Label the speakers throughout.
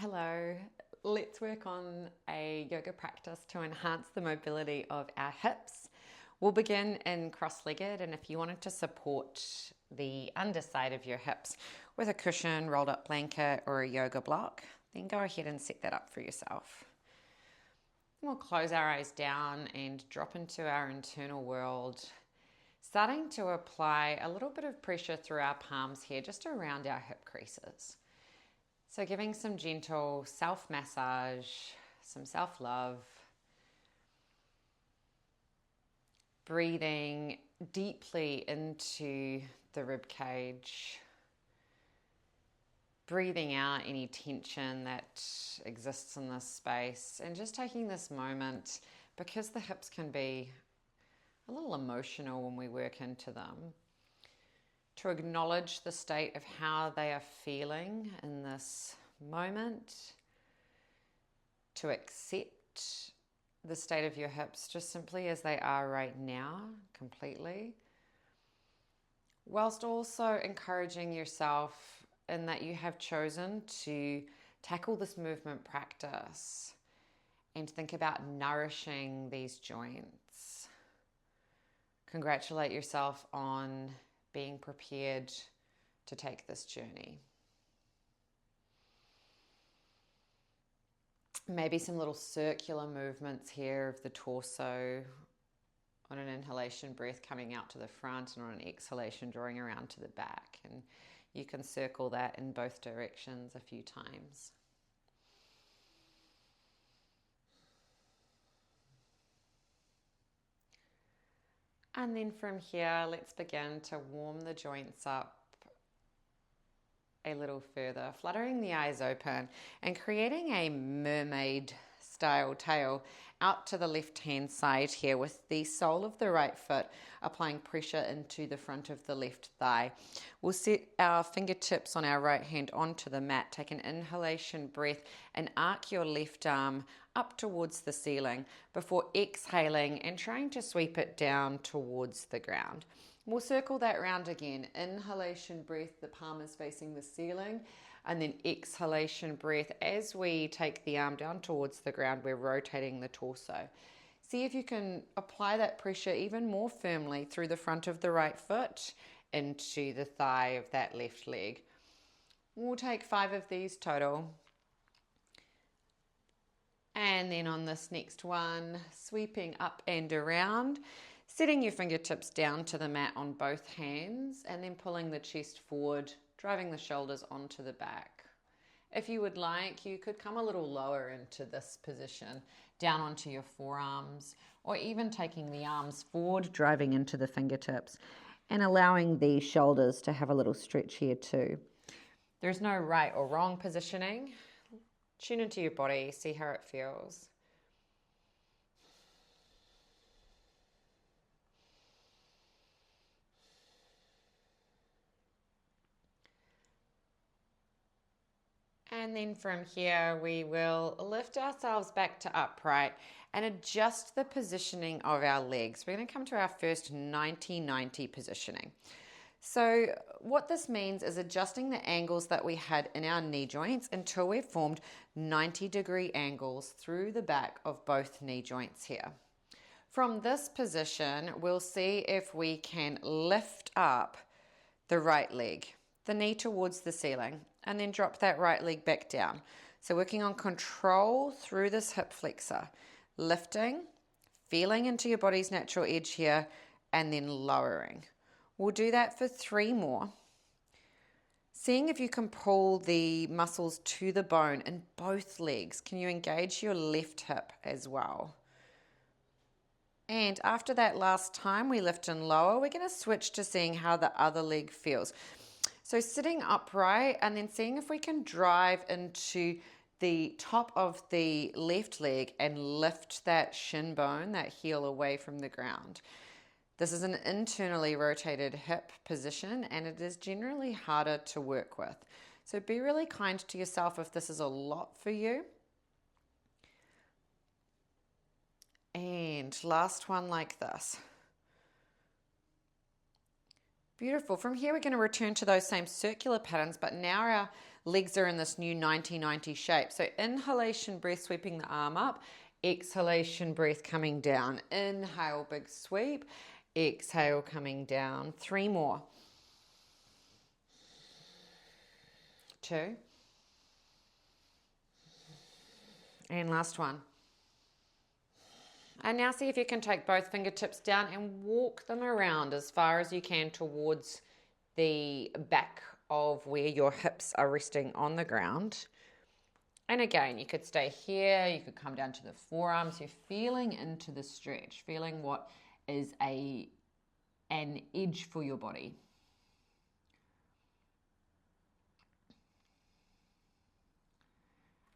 Speaker 1: Hello, let's work on a yoga practice to enhance the mobility of our hips. We'll begin in cross-legged, and if you wanted to support the underside of your hips with a cushion, rolled up blanket, or a yoga block, then go ahead and set that up for yourself. We'll close our eyes down and drop into our internal world, starting to apply a little bit of pressure through our palms here, just around our hip creases. So giving some gentle self-massage, some self-love, breathing deeply into the rib cage, breathing out any tension that exists in this space, and just taking this moment, because the hips can be a little emotional when we work into them, to acknowledge the state of how they are feeling in this moment, to accept the state of your hips just simply as they are right now, completely, whilst also encouraging yourself in that you have chosen to tackle this movement practice and think about nourishing these joints. Congratulate yourself on being prepared to take this journey. Maybe some little circular movements here of the torso on an inhalation breath coming out to the front, and on an exhalation drawing around to the back. And you can circle that in both directions a few times. And then from here, let's begin to warm the joints up a little further, fluttering the eyes open and creating a mermaid style tail out to the left hand side here, with the sole of the right foot applying pressure into the front of the left thigh. We'll set our fingertips on our right hand onto the mat. Take an inhalation breath and arc your left arm up towards the ceiling before exhaling and trying to sweep it down towards the ground. We'll circle that round again. Inhalation breath, the palm is facing the ceiling, and then exhalation breath. As we take the arm down towards the ground, we're rotating the torso. See if you can apply that pressure even more firmly through the front of the right foot into the thigh of that left leg. We'll take 5 of these total. And then on this next one, sweeping up and around, setting your fingertips down to the mat on both hands, and then pulling the chest forward, driving the shoulders onto the back. If you would like, you could come a little lower into this position, down onto your forearms, or even taking the arms forward, driving into the fingertips, and allowing the shoulders to have a little stretch here too. There's no right or wrong positioning. Tune into your body, see how it feels. And then from here, we will lift ourselves back to upright and adjust the positioning of our legs. We're going to come to our first 90-90 positioning. So what this means is adjusting the angles that we had in our knee joints until we've formed 90-degree angles through the back of both knee joints here. From this position, we'll see if we can lift up the right leg, the knee towards the ceiling, and then drop that right leg back down. So working on control through this hip flexor, lifting, feeling into your body's natural edge here, and then lowering. We'll do that for 3 more. Seeing if you can pull the muscles to the bone in both legs. Can you engage your left hip as well? And after that last time we lift and lower, we're going to switch to seeing how the other leg feels. So sitting upright and then seeing if we can drive into the top of the left leg and lift that shin bone, that heel, away from the ground. This is an internally rotated hip position, and it is generally harder to work with. So be really kind to yourself if this is a lot for you. And last one like this. Beautiful. From here, we're going to return to those same circular patterns, but now our Legs are in this new 90-90 shape. So inhalation breath, sweeping the arm up. Exhalation breath coming down. Inhale, big sweep. Exhale, coming down. 3 more. 2. And last one. And now see if you can take both fingertips down and walk them around as far as you can towards the back of where your hips are resting on the ground. And again, you could stay here, you could come down to the forearms. You're feeling into the stretch, feeling what is an edge for your body.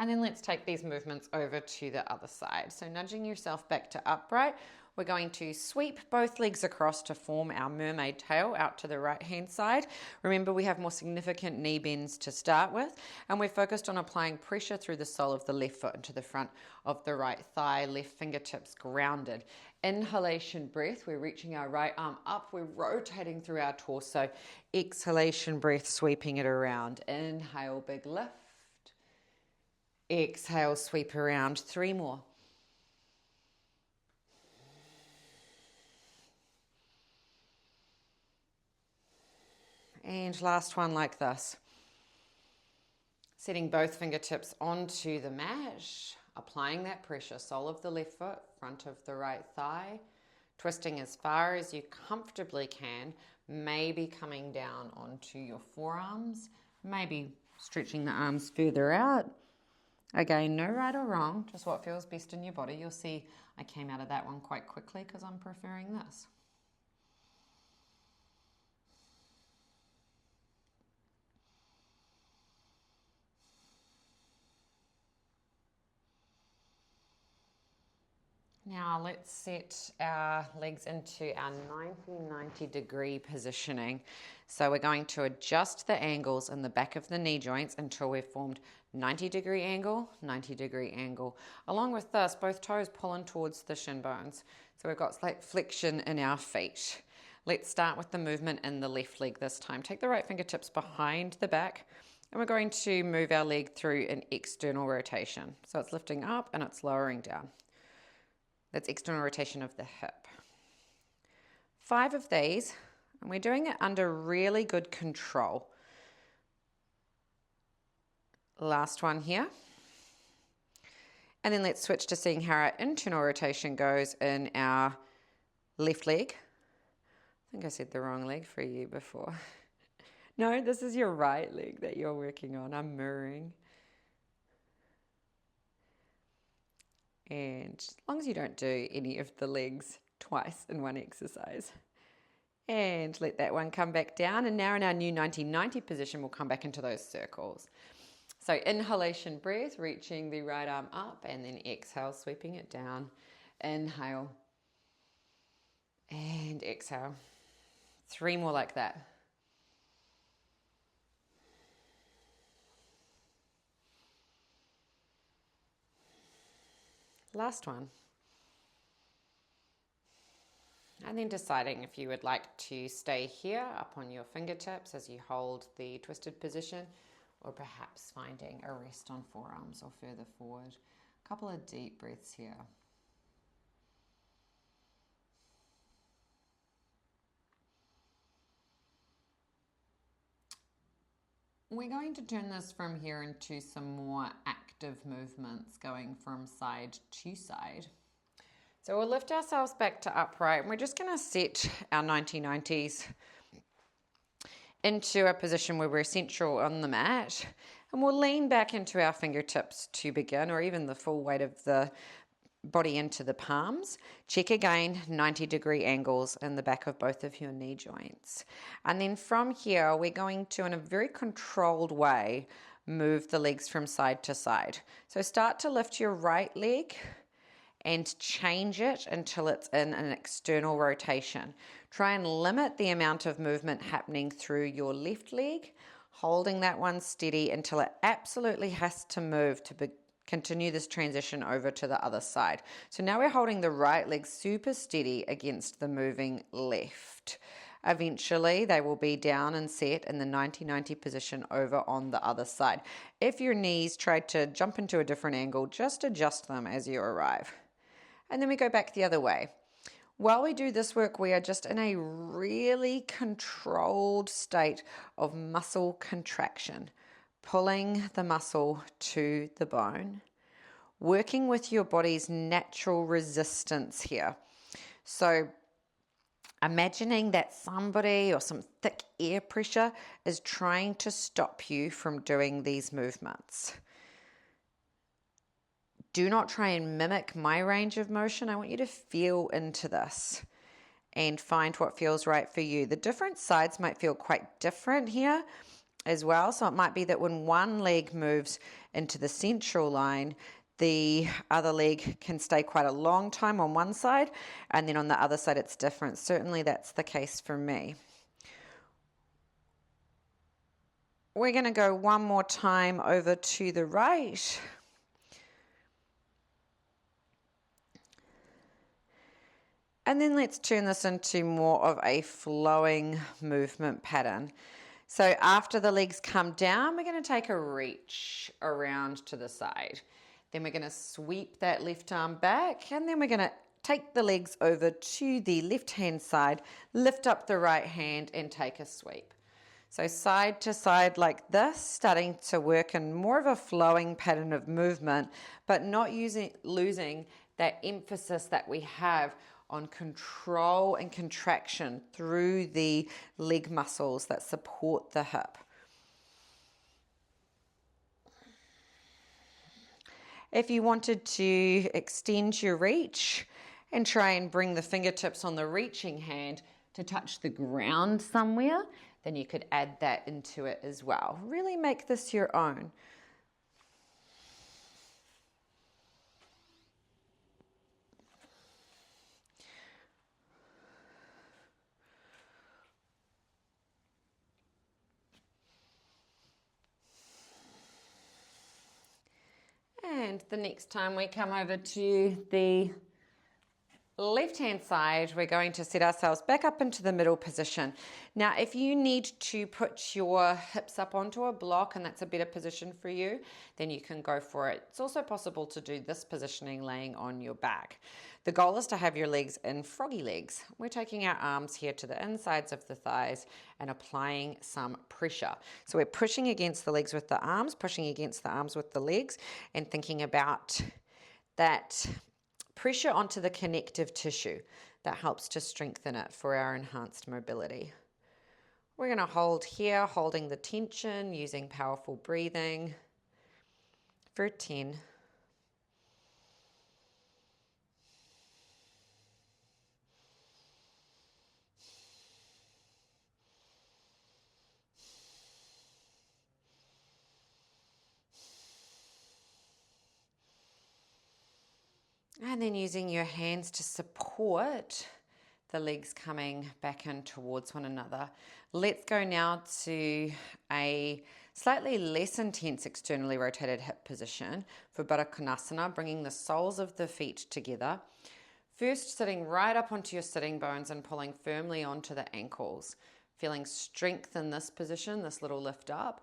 Speaker 1: And then let's take these movements over to the other side. So nudging yourself back to upright, we're going to sweep both legs across to form our mermaid tail out to the right-hand side. Remember, we have more significant knee bends to start with, and we're focused on applying pressure through the sole of the left foot into the front of the right thigh, left fingertips grounded. Inhalation breath, we're reaching our right arm up, we're rotating through our torso. Exhalation breath, sweeping it around. Inhale, big lift. Exhale, sweep around. 3 more. And last one like this. Setting both fingertips onto the mat, applying that pressure, sole of the left foot, front of the right thigh, twisting as far as you comfortably can, maybe coming down onto your forearms, maybe stretching the arms further out. Again, no right or wrong, just what feels best in your body. You'll see I came out of that one quite quickly because I'm preferring this. Now let's set our legs into our 90-90 degree positioning. So we're going to adjust the angles in the back of the knee joints until we've formed 90-degree angle, 90-degree angle. Along with this, both toes pulling towards the shin bones. So we've got slight flexion in our feet. Let's start with the movement in the left leg this time. Take the right fingertips behind the back, and we're going to move our leg through an external rotation. So it's lifting up and it's lowering down. That's external rotation of the hip. 5 of these, and we're doing it under really good control. Last one here. And then let's switch to seeing how our internal rotation goes in our left leg. I think I said the wrong leg for you before. No, this is your right leg that you're working on. I'm mirroring. And as long as you don't do any of the legs twice in one exercise. And let that one come back down. And now in our new 90-90 position, we'll come back into those circles. So inhalation breath, reaching the right arm up, and then exhale, sweeping it down. Inhale. And exhale. 3 more like that. Last one. And then deciding if you would like to stay here up on your fingertips as you hold the twisted position, or perhaps finding a rest on forearms or further forward. A couple of deep breaths here. We're going to turn this from here into some more active movements, going from side to side. So we'll lift ourselves back to upright, and we're just going to set our 90-90s into a position where we're central on the mat, and we'll lean back into our fingertips to begin, or even the full weight of the body into the palms. Check again, 90-degree angles in the back of both of your knee joints. And then from here, we're going to, in a very controlled way, move the legs from side to side. So start to lift your right leg and change it until it's in an external rotation. Try and limit the amount of movement happening through your left leg, holding that one steady until it absolutely has to move to continue this transition over to the other side. So now we're holding the right leg super steady against the moving left. Eventually, they will be down and set in the 90-90 position over on the other side. If your knees try to jump into a different angle, just adjust them as you arrive. And then we go back the other way. While we do this work, we are just in a really controlled state of muscle contraction, pulling the muscle to the bone, working with your body's natural resistance here. So imagining that somebody or some thick air pressure is trying to stop you from doing these movements. Do not try and mimic my range of motion. I want you to feel into this and find what feels right for you. The different sides might feel quite different here as well. So it might be that when one leg moves into the central line, the other leg can stay quite a long time on one side, and then on the other side it's different. Certainly that's the case for me. We're going to go one more time over to the right. And then let's turn this into more of a flowing movement pattern. So after the legs come down, we're going to take a reach around to the side. Then we're going to sweep that left arm back, and then we're going to take the legs over to the left-hand side, lift up the right hand and take a sweep. So side to side like this, starting to work in more of a flowing pattern of movement, but not losing that emphasis that we have on control and contraction through the leg muscles that support the hip. If you wanted to extend your reach and try and bring the fingertips on the reaching hand to touch the ground somewhere, then you could add that into it as well. Really make this your own. And the next time we come over to the left-hand side, we're going to set ourselves back up into the middle position. Now, if you need to put your hips up onto a block and that's a better position for you, then you can go for it. It's also possible to do this positioning laying on your back. The goal is to have your legs in froggy legs. We're taking our arms here to the insides of the thighs and applying some pressure. So we're pushing against the legs with the arms, pushing against the arms with the legs, and thinking about that pressure onto the connective tissue that helps to strengthen it for our enhanced mobility. We're going to hold here, holding the tension, using powerful breathing for 10. And then using your hands to support the legs coming back in towards one another. Let's go now to a slightly less intense externally rotated hip position for Baddha Konasana, bringing the soles of the feet together. First, sitting right up onto your sitting bones and pulling firmly onto the ankles. Feeling strength in this position, this little lift up.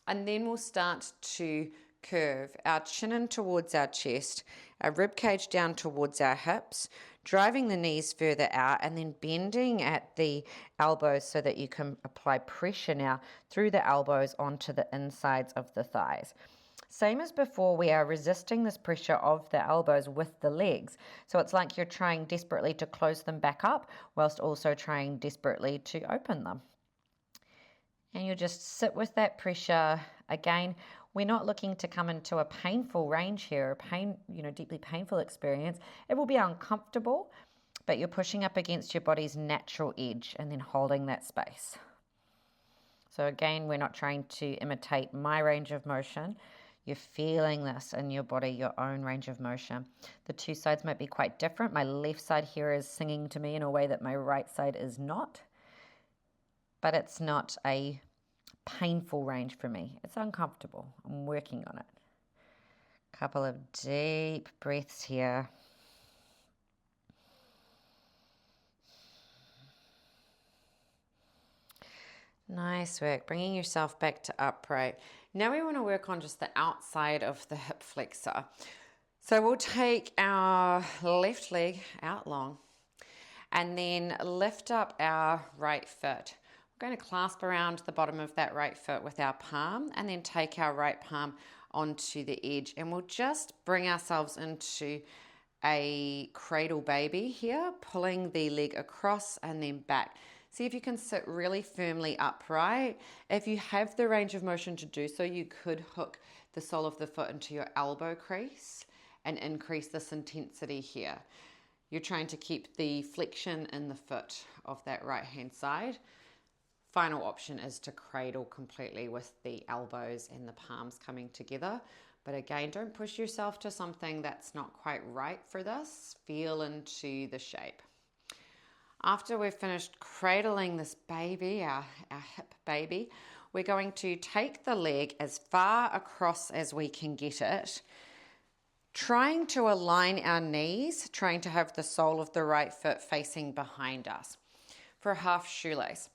Speaker 1: And then we'll start to curve our chin in towards our chest, our rib cage down towards our hips, driving the knees further out and then bending at the elbows so that you can apply pressure now through the elbows onto the insides of the thighs. Same as before, we are resisting this pressure of the elbows with the legs. So it's like you're trying desperately to close them back up whilst also trying desperately to open them. And you just sit with that pressure. Again, we're not looking to come into a painful range here, deeply painful experience. It will be uncomfortable, but you're pushing up against your body's natural edge and then holding that space. So again, we're not trying to imitate my range of motion. You're feeling this in your body, your own range of motion. The two sides might be quite different. My left side here is singing to me in a way that my right side is not. But it's not a painful range for me. It's uncomfortable. I'm working on it. Couple of deep breaths here. Nice work, bringing yourself back to upright. Now we want to work on just the outside of the hip flexor. So we'll take our left leg out long and then lift up our right foot. We're going to clasp around the bottom of that right foot with our palm and then take our right palm onto the edge, and we'll just bring ourselves into a cradle baby here, pulling the leg across and then back. See if you can sit really firmly upright. If you have the range of motion to do so, you could hook the sole of the foot into your elbow crease and increase this intensity here. You're trying to keep the flexion in the foot of that right hand side. Final option is to cradle completely with the elbows and the palms coming together. But again, don't push yourself to something that's not quite right for this. Feel into the shape. After we've finished cradling this baby, our hip baby, we're going to take the leg as far across as we can get it, trying to align our knees, trying to have the sole of the right foot facing behind us for a half shoelace.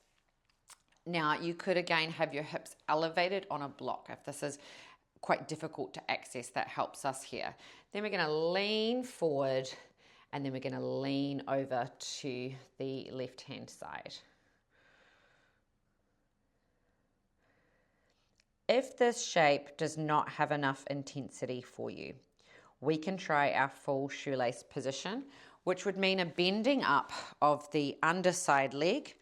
Speaker 1: Now, you could again have your hips elevated on a block. If this is quite difficult to access, that helps us here. Then we're going to lean forward and then we're going to lean over to the left hand side. If this shape does not have enough intensity for you, we can try our full shoelace position, which would mean a bending up of the underside leg,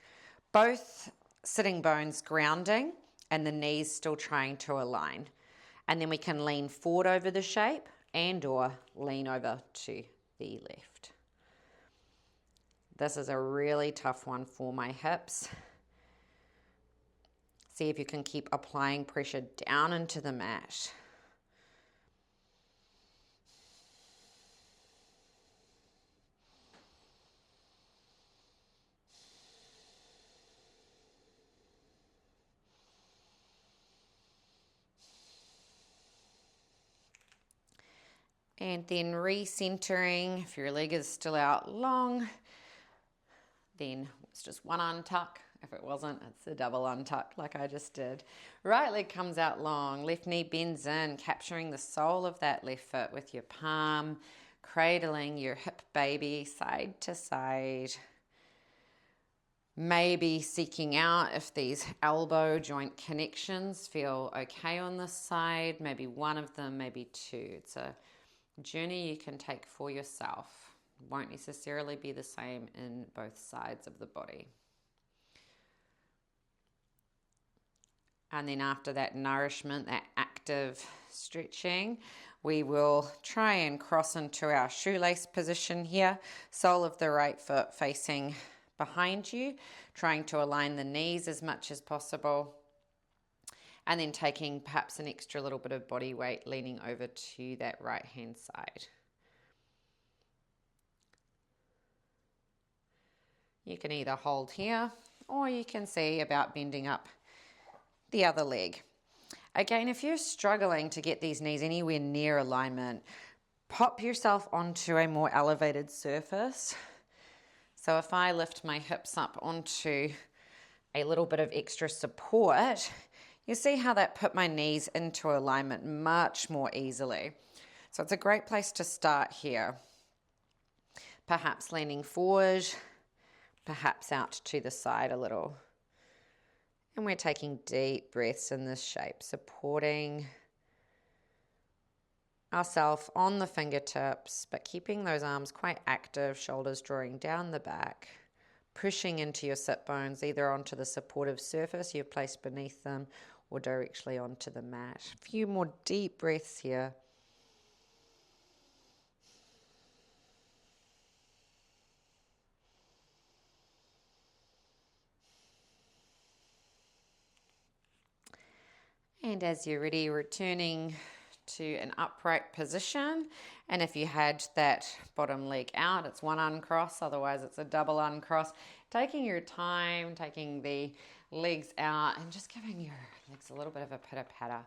Speaker 1: both sitting bones grounding and the knees still trying to align. And then we can lean forward over the shape and or lean over to the left. This is a really tough one for my hips. See if you can keep applying pressure down into the mat. And then recentering, if your leg is still out long, then it's just one untuck. If it wasn't, it's a double untuck like I just did. Right leg comes out long, left knee bends in, capturing the sole of that left foot with your palm, cradling your hip baby side to side. Maybe seeking out if these elbow joint connections feel okay on this side, maybe one of them, maybe two. It's a journey you can take for yourself. Won't necessarily be the same in both sides of the body. And then after that nourishment, that active stretching, we will try and cross into our shoelace position here. Sole of the right foot facing behind you, trying to align the knees as much as possible. And then taking perhaps an extra little bit of body weight, leaning over to that right hand side. You can either hold here or you can see about bending up the other leg. Again, if you're struggling to get these knees anywhere near alignment, pop yourself onto a more elevated surface. So if I lift my hips up onto a little bit of extra support, you see how that put my knees into alignment much more easily. So it's a great place to start here. Perhaps leaning forward, perhaps out to the side a little. And we're taking deep breaths in this shape, supporting ourselves on the fingertips, but keeping those arms quite active, shoulders drawing down the back, pushing into your sit bones, either onto the supportive surface you've placed beneath them or directly onto the mat. A few more deep breaths here. And as you're ready, returning to an upright position. And if you had that bottom leg out, it's one uncross, otherwise it's a double uncross. Taking your time, taking the legs out and just giving your legs a little bit of a pitter patter.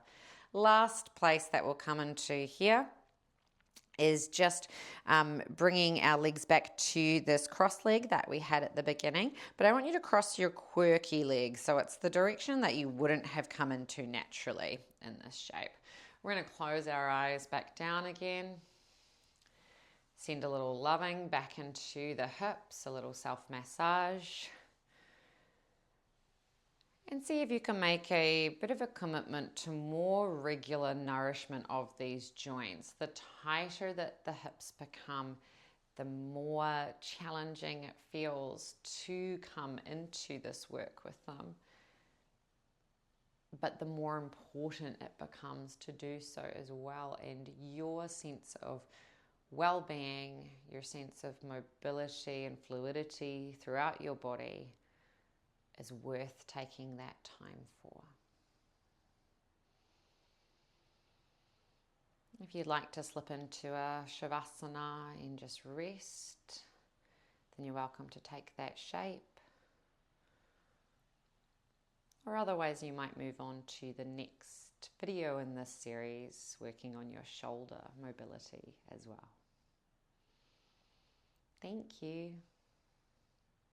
Speaker 1: Last place that we'll come into here is just bringing our legs back to this cross leg that we had at the beginning. But I want you to cross your quirky leg, so it's the direction that you wouldn't have come into naturally in this shape. We're going to close our eyes back down again. Send a little loving back into the hips, a little self-massage. And see if you can make a bit of a commitment to more regular nourishment of these joints. The tighter that the hips become, the more challenging it feels to come into this work with them. But the more important it becomes to do so as well. And your sense of well-being, your sense of mobility and fluidity throughout your body is worth taking that time for. If you'd like to slip into a Shavasana and just rest, then you're welcome to take that shape. Or otherwise you might move on to the next video in this series, working on your shoulder mobility as well. Thank you.